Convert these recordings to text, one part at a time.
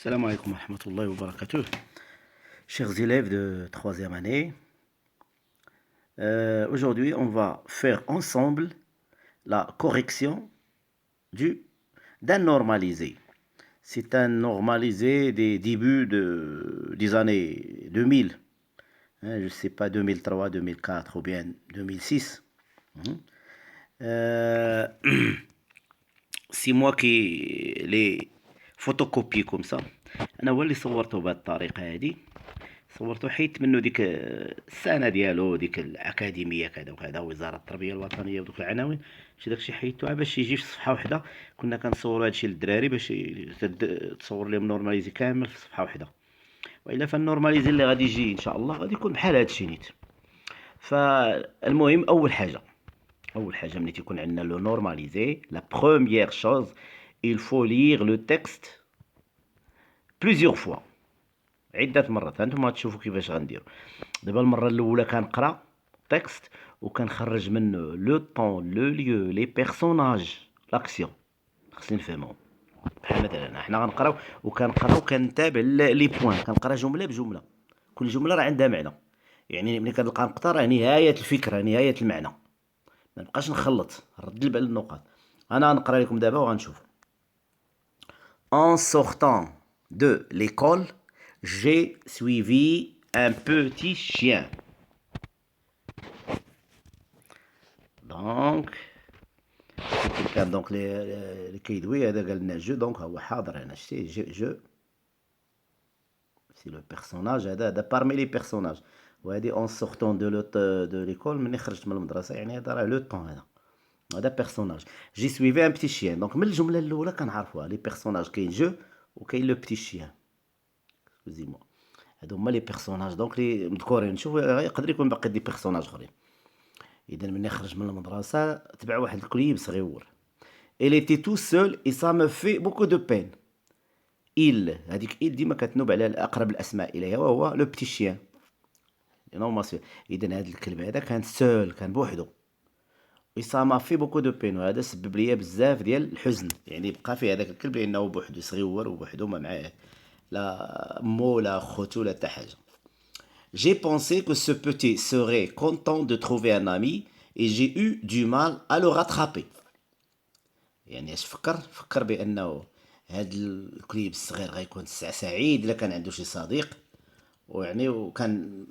Salam alaikum wa rahmatullahi wa barakatuh. Chers élèves de troisième année, aujourd'hui on va faire ensemble la correction d'un normalisé. C'est un normalisé des débuts des années 2000. Je ne sais pas, 2003, 2004 ou bien 2006. C'est moi qui les photocopie comme ça. انا هو اللي صورته بهذه الطريقه هذه. صورته حيت منه ديك السنه ديالو ديك الاكاديميه كذا وكذا وزاره التربيه الوطنيه ودوك العناوين. شي داكشي حيدته باش يجي في صفحه واحده. كنا كنصوروا هادشي للدراري باش تصور لهم نورماليزي كامل في صفحه واحده، والا فالنورماليزي اللي غادي يجي ان شاء الله غادي يكون بحال هادشي نيت. فالمهم اول حاجه ملي تيكون عندنا لو نورماليزي، لا بروميير شوز il faut lire le texte plusieurs fois، عدة مرات. هانتوما غتشوفوا كيفاش غنديرو. دابا المرة الأولى كنقرا تكست وكنخرج منه لو طون، لو ليو، لي بيرسوناج، لاكسيون. خصني نفهمهم. بحال مثلا حنا غنقراو وكنتابع لي بوين، كنقرا جملة بجملة. كل جملة راه عندها معنى. يعني ملي كنلقى نقطة راه نهاية الفكرة، نهاية المعنى. ما نبقاش نخلط، نرد البال للنقاط. أنا غنقرا لكم دابا وغنشوفوا. En sortant de l'école, j'ai suivi un petit chien. Donc, كان دونك اللي كيدوي هذا قال لنا جو، دونك هو حاضر هنا. شتي جو سي لو بيرسوناج، هذا بارمي لي بيرسوناج. وهادي اون سورتون دو ليكول، ملي خرجت من المدرسه، يعني هذا راه لو طون، هذا بيرسوناج. جي سويفي ان بتي شيان. دونك من الجمله الاولى كنعرفوها لي بيرسوناج، كاين جو وكاين لو بتي شيان. اكسكوزي موا، هادو هما لي بيرسوناج دونك لي مذكورين. شوف يقدر يكون باقي دي بيرسوناج اخرين. اذا ملي خرج من المدرسه تبع واحد الكليب صغيور. il était tout seul et ça me fait beaucoup de peine. il، هذيك il ديما كتنوب على اقرب الاسماء اليها وهو لو بتي شيان. اذا هذا الكلب هذا كان سول، كان بوحدو. et ça m'a fait beaucoup de peine، وهذا سبب لي بزاف ديال الحزن. يعني بقى فيه هذاك الكلب لانه بوحدو صغيور وبوحدو، ما معاه لا مو لا خوتو لا حتى حاجه. J'ai pensé que ce petit serait content de trouver un ami et j'ai eu du mal à le rattraper. يعني اش فكر بانه هاد الكليب الصغير غيكون سعيد الا كان عنده شي صديق، ويعني وكان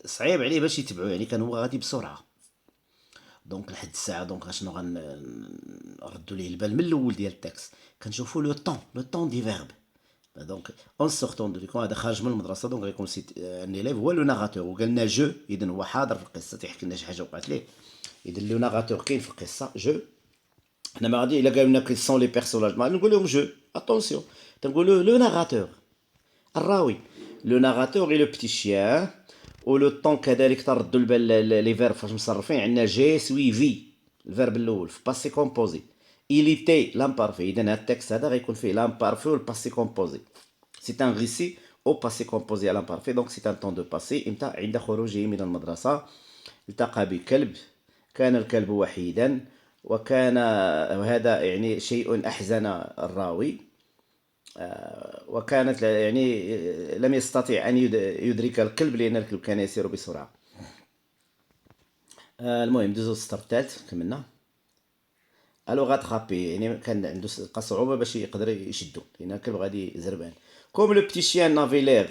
صعيب عليه باش يتبعو، يعني كان هو غادي بسرعه. دونك لحد الساعه دونك شنو غنردوا ليه البال من الاول ديال التكست. كنشوفوا لو طون دي فيرب. دونك اون سورتون دو ليكول، هذا خارج من المدرسه، دونك غيكون ان élève هو لو ناراتور وقال لنا جو، اذا هو حاضر في القصه تيحكي لنا شي حاجه وقعت ليه. اذا لو ناراتور كاين في القصه جو. حنا ما غادي الا قالوا لنا كي سون لي بيرسوناج ما نقول لهم جو، اتونسيون تنقولوا لو ناراتور الراوي. لو ناراتور اي لو بتي شيان. ولو طون كذلك تردوا البال لي فيرب فاش مصرفين. عندنا جي سويفي الفيرب الاول في باسي كومبوزي. إليتي لامبارفي. إذا هاد التكست هذا غيكون فيه لامبارفي والباسي كومبوزي. سي ان ريسي او باسي كومبوزي على لامبارفي. دونك سي ان طون دو باسي. امتى؟ عند خروجه من المدرسة التقى بكلب. كان الكلب وحيدا وكان، وهذا يعني شيء أحزن الراوي. وكانت يعني لم يستطع أن يدرك الكلب لأن الكلب كان يسير بسرعة. المهم دوزو السطر الثالث كملنا. الو غاترابي، يعني كان عنده صعوبه باش يقدر يشدو لان الكلب غادي زربان. كوم لو بتي شيان نافي ليغ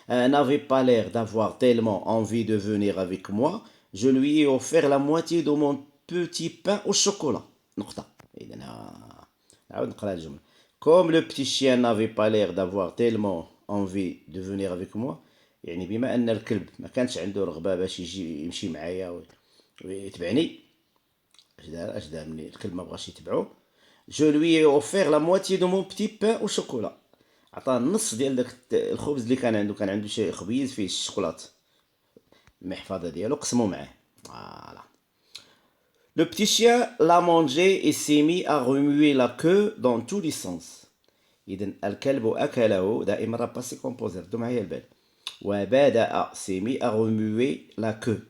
n'avait pas l'air d'avoir tellement envie de venir avec moi, je lui ai offert la moitié de mon petit pain au chocolat. نقطة. إذا نعاود نقرا الجملة. كوم لو بتي شيان n'avait pas l'air d'avoir tellement envie de venir avec moi، يعني بما أن الكلب ما كانش عنده رغبة باش يجي يمشي معايا ويتبعني. اش دار ملي الكلب ما بغاش يتبعو؟ جو لوي اوفير لا موتي دو مون بتي بان او شوكولا. عطاه النص ديال داك الخبز اللي كان عنده شي خبيز فيه الشوكولات، المحفظه ديالو قسمو معاه. فوالا. لو بتي شيان لا مونجي اي سي مي ا remuer la queue dans tous les sens. اذا الكلب اكله، دائما راه باسي كومبوزي، ردوا معايا البال. وبدا سي مي ا remuer la queue،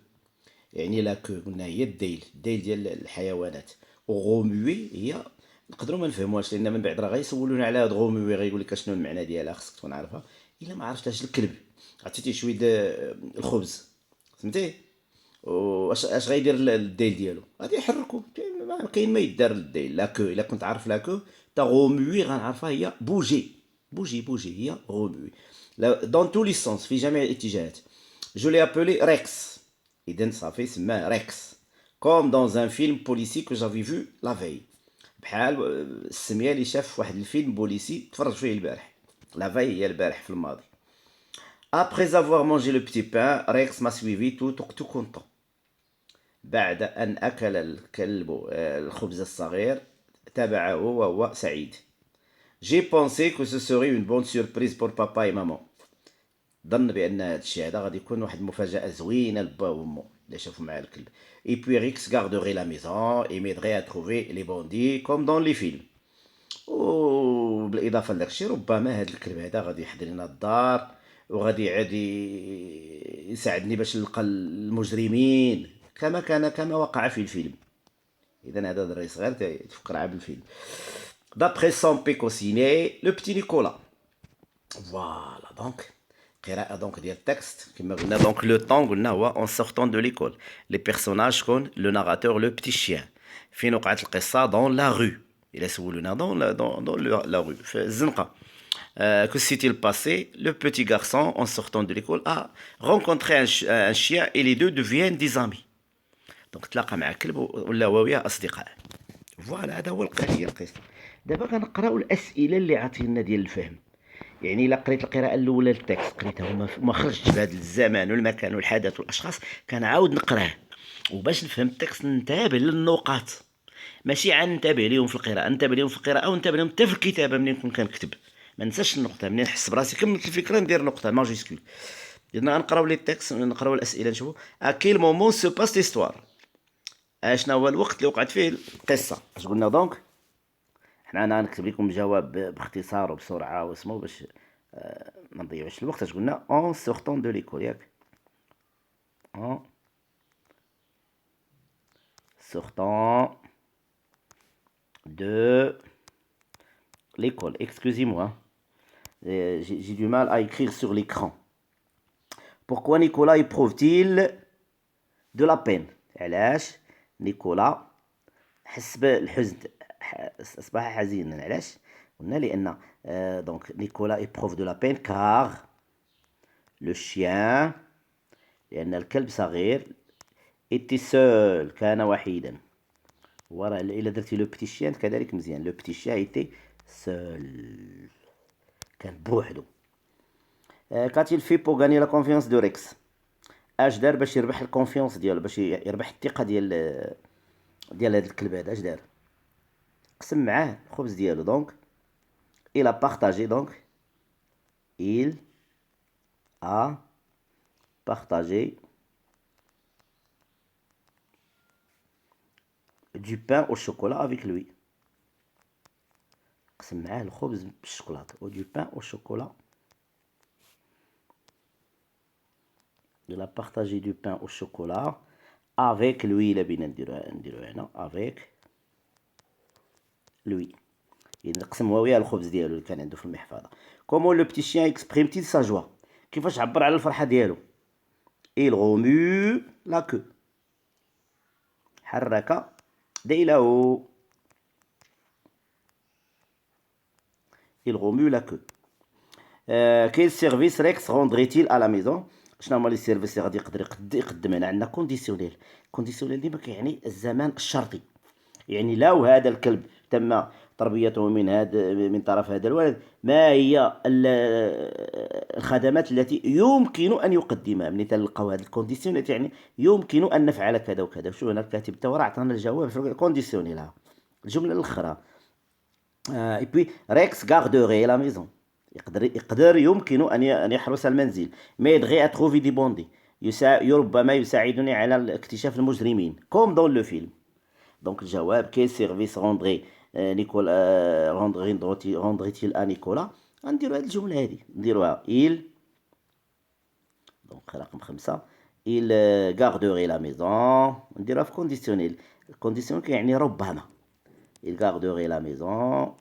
يعني لا كو قلنا هي الديل ديال الحيوانات. وغوموي هي نقدروا ما نفهموهاش، لان من بعد راه غيسولونا على هاد غوموي، غيقول لك اشنو المعنى ديالها، خصك تكون عارفها. الا ما عرفتهاش الكلب عطيتيه شويه الخبز، فهمتي، واش غيدير الديل ديالو؟ غادي يحركو، ما كاين ما يدار للديل. لا كو الا كنت عارف لا كو تاع غوموي غنعرفها هي بوجي. بوجي هي غوموي. دون تو لي سونس، في جميع الاتجاهات. جو لي ابلي ريكس، اذا صافي سماه ريكس. كوم دون ان فيلم بوليسي كو جافي فو لا في، بحال السميه اللي شاف في واحد الفيلم بوليسي تفرج فيه البارح. لا في هي البارح في الماضي. Après avoir mangé le petit pain, Rex m'a suivi tout content. بعد أن أكل الكلب الخبز الصغير تبعه وهو سعيد. J'ai pensé que ce serait une bonne surprise pour papa et maman. ظن بأن هذا الشيء هذا غادي يكون واحد المفاجأة زوينة لبا وأمو اللي شافوا معاه الكلب. Et puis Rex garderait la maison et m'aiderait à trouver les bandits comme dans les films. وبالإضافة لداك الشيء ربما هذا الكلب هذا غادي يحضر لنا الدار، وغادي يعاد يساعدني باش نلقى المجرمين كما وقع في الفيلم. اذا هذا الدري صغير تفكر عا بالفيلم. دابخي سون بيكو سيني لو بتي نيكولا. فوالا دونك قراءة دونك ديال التكست كما قلنا. دونك لو طون قلنا هو اون سورتون دو ليكول. لي بيرسوناج شكون؟ لو ناراتور لو بتي شيان. فين وقعت القصة؟ دون لا رو. إلا سولونا دون لا رو في الزنقة. Que s'est-il passé? Le petit garçon, en sortant de l'école, a rencontré un chien et les deux deviennent des amis. Donc تلاقى مع كلب ولاو وياه أصدقاء. فوالا هذا هو هي القصة. دابا غنقراو الأسئلة اللي عاطينا ديال الفهم. يعني إلا قريت القراءة الأولى للتكست قريتها وما خرجتش بهذا الزمان والمكان والحدث والأشخاص، كنعاود نقراه، وباش نفهم التكست ننتبه للنقاط، ماشي عن ننتبه ليهم في القراءة، ننتبه ليهم في القراءة وننتبه ليهم حتى في الكتابة منين نكون كنكتب. ما ننساش النقطة، منين نحس براسي كملت الفكرة ندير نقطة ماجيسكول. إذا غنقراو لي التكست، نقراو الأسئلة، نشوفو أكيل مومون سو باس ليستوار. شنو هو الوقت اللي وقعت فيه القصة؟ اش قلنا دونك؟ حنا انا نكتب لكم الجواب باختصار وبسرعة واسمو باش ما نضيعوش الوقت. اش قلنا؟ اون سورتون دو ليكول، ياك؟ اون سورتون de l'école. Excusez-moi, j'ai du mal à écrire sur l'écran. Pourquoi Nicolas éprouve-t-il de la peine؟ علاش نيكولا حس بالحزن، أصبح حزينا؟ علاش؟ قلنا لأن donc نيكولا éprouve de la peine car le chien، لأن الكلب صغير، était seul، كان وحيدا. وراه إلا درتي لو بتي شيان كذلك مزيان. لو بتي شيان ايتي سول، كان بوحدو. كاتيل في بو غاني لا كونفيونس دو ريكس؟ اش دار باش يربح الكونفيونس ديالو، باش يربح الثقة ديال هاد الكلب هذا؟ اش دار؟ قسم معاه الخبز ديالو. دونك il a partagé، donc il a partagé du pain au chocolat avec lui. قسم معاه الخبز بالشوكولاط، و du pain au chocolat. Il a partagé du pain au chocolat avec lui. إلا بينا نديرو هنا avec lui. إذا قسم هو وياه الخبز ديالو اللي كان عنده في المحفظة. كومون لو بتي شيان اكسبريم-t-il sa joie؟ كيفاش عبر على الفرحة ديالو؟ il remue la queue، حرك ديله. il remue la queue. quel service Rex rendrait-il à la maison؟ شنو هما لي سيرفيس اللي غادي يقدر يقدم هنا؟ عندنا كونديسيونيل. كونديسيونيل ديما كيعني الزمان الشرطي، يعني لو هذا الكلب تم تربيته من طرف هذا الولد، ما هي الخدمات التي يمكن أن يقدمها؟ ملي تلقاو هذا الكونديسيونيل يعني يمكن أن نفعل كذا وكذا. شو هنا الكاتب تا وراه عطانا الجواب في الكونديسيونيل. الجملة الأخرى et puis Rex garderait la maison، يقدر يمكن أن يحرس المنزل. m'aiderait à trouver des bandits، ربما يساعدني على اكتشاف المجرمين comme dans le film. دونك الجواب quel service rendrait-il à Nicolas؟ غنديرو هاد الجملة هادي، نديروها il، دونك رقم 5 il garderait la maison، نديروها في كونديسيونيل. الكونديسيونيل كيعني ربما، il garderait la maison،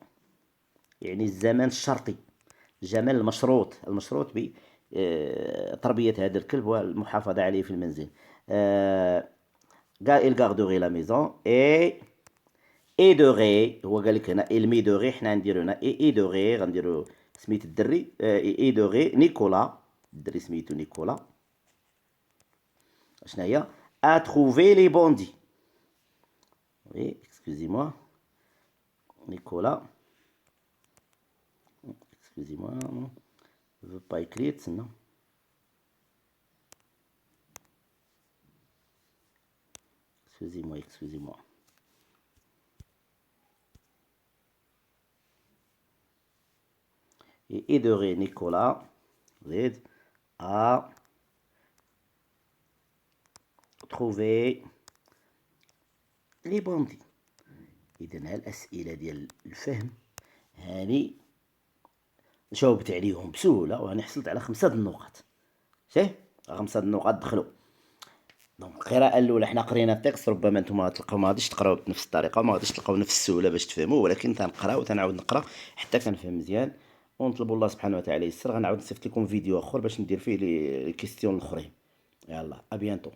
يعني الزمن الشرطي، الزمن المشروط، المشروط بتربية هذا الكلب والمحافظة عليه في المنزل. il garderait la maison aiderait، هو قال لك هنا il m'aiderait، حنا نديرو هنا aiderait، غنديرو سميت الدري aiderait نيكولا، الدري سميتو نيكولا، شنو هي à trouver les bandits. Oui, excusez-moi Nicolas. Excusez-moi, je ne veux pas écrire sinon. Excusez-moi, excusez-moi. Et aiderait Nicolas à trouver les bandits. إذن هالأسئلة ديال الفهم هاني جاوبت عليهم بسهولة، وأنا حصلت على 5 النقاط. شايف 5 النقاط دخلوا. دونك القراءة الأولى حنا قرينا التكست، ربما نتوما تلقاو ما غاديش تقراو بنفس الطريقة، ما غاديش تلقاو نفس السهولة باش تفهموا، ولكن تنقراو وتنعاود نقرا حتى كنفهم مزيان، ونطلبوا الله سبحانه وتعالى يسر. غنعاود نصيفط لكم فيديو آخر باش ندير فيه لي كيستيون الأخرين. يلا أبيانتو.